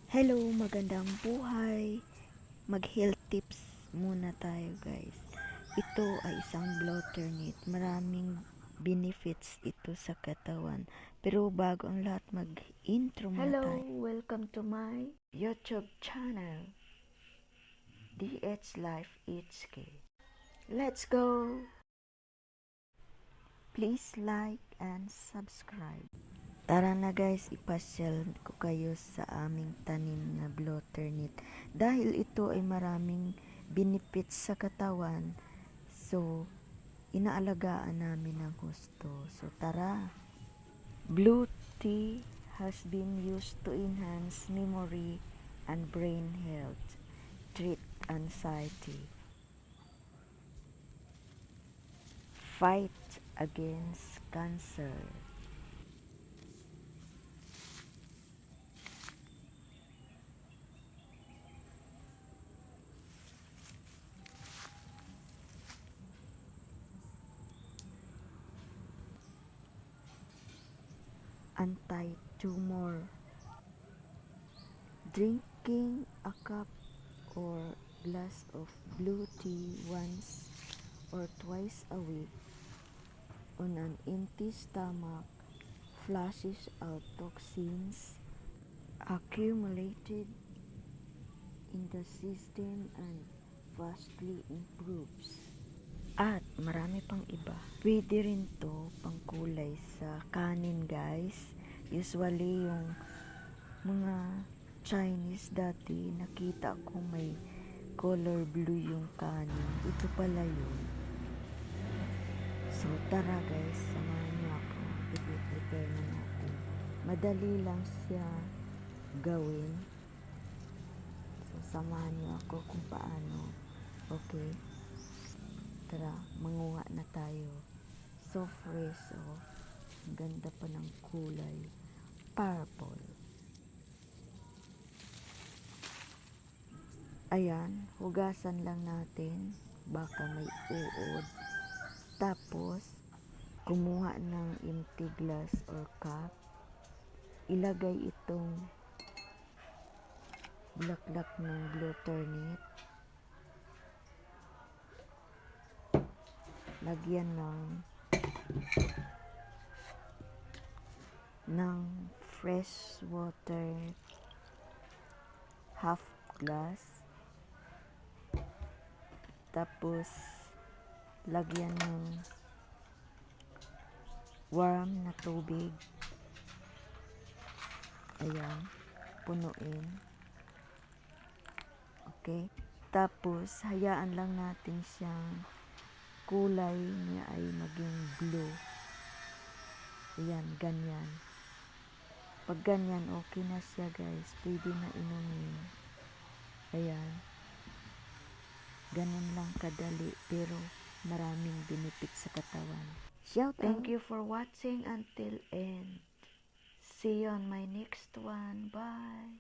Hello, magandang buhay. Mag-health tips muna tayo guys. Ito ay isang blotter-knit. Maraming benefits ito sa katawan. Pero bago ang lahat, mag-intro muna tayo. Hello, welcome to my YouTube channel. DH Life HK. Let's go! Please like and subscribe. Tara na guys, ipasyal ko kayo sa aming tanim na blotter-knit. Dahil ito ay maraming benefits sa katawan, so inaalagaan namin ng husto. So tara! Blue tea has been used to enhance memory and brain health, treat anxiety, fight against cancer. Anti-tumor. Drinking a cup or glass of blue tea once or twice a week on an empty stomach flushes out toxins accumulated in the system and vastly improves. At marami pang iba. Pwede rin to pangkulay sa kanin guys. Usually yung mga Chinese dati nakita ko may color blue yung kanin. Ito pala yun. So tara guys, samahan niyo ako. I-prepare na natin. Madali lang siya gawin. So samahan niyo ako kung paano. Okay. Tara, manguha na tayo. So fresh, oh. Ang ganda pa ng kulay. Purple. Ayan, hugasan lang natin. Baka may uod. Tapos, kumuha ng empty glass or cup. Ilagay itong bulaklak ng blotter-knit. Lagyan ng fresh water, half glass. Tapos lagyan ng warm na tubig. Ayan, punuin. Okay, tapos hayaan lang natin siyang kulay niya ay maging blue. Ayan, ganyan. Pag ganyan, okay na siya guys. Pwede na inumin. Ayan. Ganun lang kadali, pero maraming benefits sa katawan. Shout out. Thank you for watching until end. See you on my next one. Bye.